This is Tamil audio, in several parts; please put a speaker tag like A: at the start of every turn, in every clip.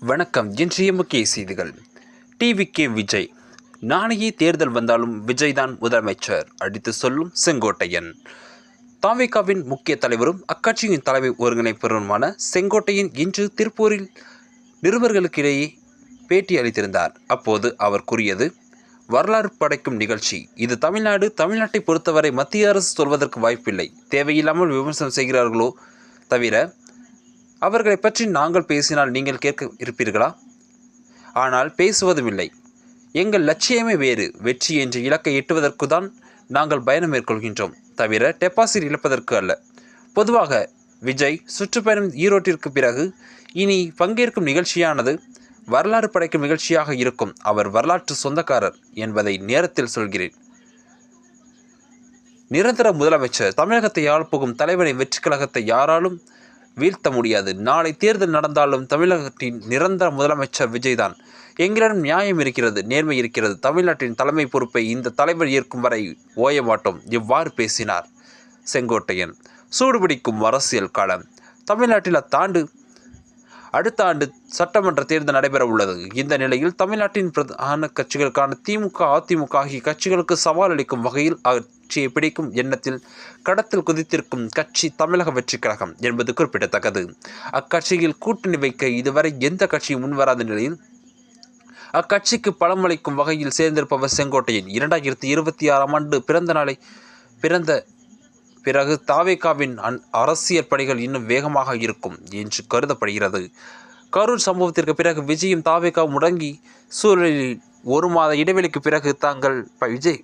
A: வணக்கம். இன்றைய முக்கிய செய்திகள். டிவிகே விஜய், நாளையே தேர்தல் வந்தாலும் விஜய் தான் முதலமைச்சர் அடித்து சொல்லும் செங்கோட்டையன். தவிகவின் முக்கிய தலைவரும் அக்கட்சியின் தலைமை ஒருங்கிணைப்பவருமான செங்கோட்டையன் இன்று திருப்பூரில் நிருபர்களுக்கிடையே பேட்டி அளித்திருந்தார். அப்போது அவர் கூறியது, வரலாறு படைக்கும் நிகழ்ச்சி இது. தமிழ்நாட்டை பொறுத்தவரை மத்திய அரசு சொல்வதற்கு வாய்ப்பில்லை. தேவையில்லாமல் விமர்சனம் செய்கிறார்களோ தவிர அவர்களை பற்றி நாங்கள் பேசினால் நீங்கள் கேட்க இருப்பீர்களா? ஆனால் பேசுவதும் இல்லை. எங்கள் லட்சியமே வேறு. வெற்றி என்ற இலக்கை எட்டுவதற்கு தான் நாங்கள் பயணம் மேற்கொள்கின்றோம், தவிர டெபாசிட் இழப்பதற்கு அல்ல. பொதுவாக விஜய் சுற்றுப்பயணம் ஈரோட்டிற்கு பிறகு இனி பங்கேற்கும் நிகழ்ச்சியானது வரலாறு படைக்கும் நிகழ்ச்சியாக இருக்கும். அவர் வரலாற்று சொந்தக்காரர் என்பதை நேரத்தில் சொல்கிறேன். நிரந்தர முதலமைச்சர், தமிழகத்தை ஆளப்போகும் தலைவனை வெற்றி கழகத்தை யாராலும் வீழ்த்த முடியாது. நாளை தேர்தல் நடந்தாலும் தமிழகத்தின் நிரந்தர முதலமைச்சர் விஜய் தான். எங்களிடம் நியாயம் இருக்கிறது, நேர்மை இருக்கிறது. தமிழ்நாட்டின் தலைமை பொறுப்பை இந்த தலைவர் ஏற்கும் வரை ஓய மாட்டோம். இவ்வாறு பேசினார் செங்கோட்டையன். சூடுபிடிக்கும் அரசியல் காலம். தமிழ்நாட்டில் அடுத்த ஆண்டு சட்டமன்ற தேர்தல் நடைபெற உள்ளது. இந்த நிலையில் தமிழ்நாட்டின் பிரதான கட்சிகளுக்கான திமுக, அதிமுக ஆகிய கட்சிகளுக்கு சவால் அளிக்கும் வகையில் ஆட்சியை பிடிக்கும் எண்ணத்தில் கடத்தில் குதித்திருக்கும் கட்சி தமிழக வெற்றி கழகம் என்பது குறிப்பிடத்தக்கது. அக்கட்சியில் கூட்டணி வைக்க இதுவரை எந்த கட்சியும் முன்வராத நிலையில் அக்கட்சிக்கு பலமளிக்கும் வகையில் சேர்ந்திருப்பவர் செங்கோட்டையன். 2026ஆம் ஆண்டு பிறந்த பிறகு தவிகவின் அரசியல் பணிகள் இன்னும் வேகமாக இருக்கும் என்று கருதப்படுகிறது. கரூர் சம்பவத்திற்கு பிறகு விஜயும் தவிகவும் முடங்கி சூழலில் 1 மாத இடைவெளிக்கு பிறகு விஜய்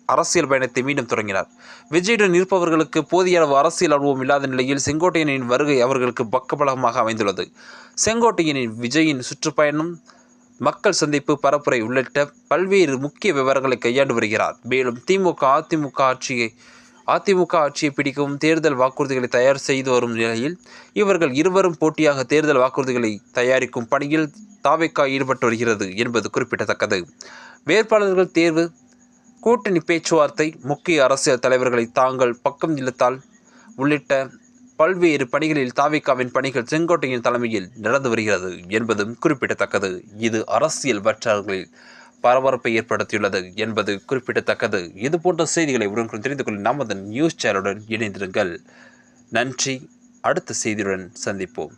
A: அரசியல் பயணத்தை மீண்டும் தொடங்கினார். விஜயுடன் இருப்பவர்களுக்கு போதிய அளவு அரசியல் அனுபவம் இல்லாத நிலையில் செங்கோட்டையனின் வருகை அவர்களுக்கு பக்கபலமாக அமைந்துள்ளது. செங்கோட்டையனின் விஜயின் சுற்றுப்பயணம், மக்கள் சந்திப்பு, பரப்புரை உள்ளிட்ட பல்வேறு முக்கிய விவரங்களை கையாண்டு வருகிறார். மேலும் அதிமுக ஆட்சியை பிடிக்கவும் தேர்தல் வாக்குறுதிகளை தயார் செய்து வரும் நிலையில் இவர்கள் இருவரும் போட்டியாக தேர்தல் வாக்குறுதிகளை தயாரிக்கும் பணியில் தவிக ஈடுபட்டு வருகிறது என்பது குறிப்பிடத்தக்கது. வேட்பாளர்கள் தேர்வு, கூட்டணி பேச்சுவார்த்தை, முக்கிய அரசியல் தலைவர்களை தாங்கள் பக்கம் இழுத்தால் உள்ளிட்ட பல்வேறு பணிகளில் தவிகவின் பணிகள் செங்கோட்டையின் தலைமையில் நடந்து வருகிறது என்பதும் குறிப்பிடத்தக்கது. இது அரசியல் வட்டாரங்களில் பரபரப்பை ஏற்படுத்தியுள்ளது என்பது குறிப்பிடத்தக்கது. இது போன்ற செய்திகளை உடனுக்குடன் தெரிந்து கொள்ள நமது நியூஸ் சேனலுடன் இணைந்திருங்கள். நன்றி. அடுத்த செய்தியுடன் சந்திப்போம்.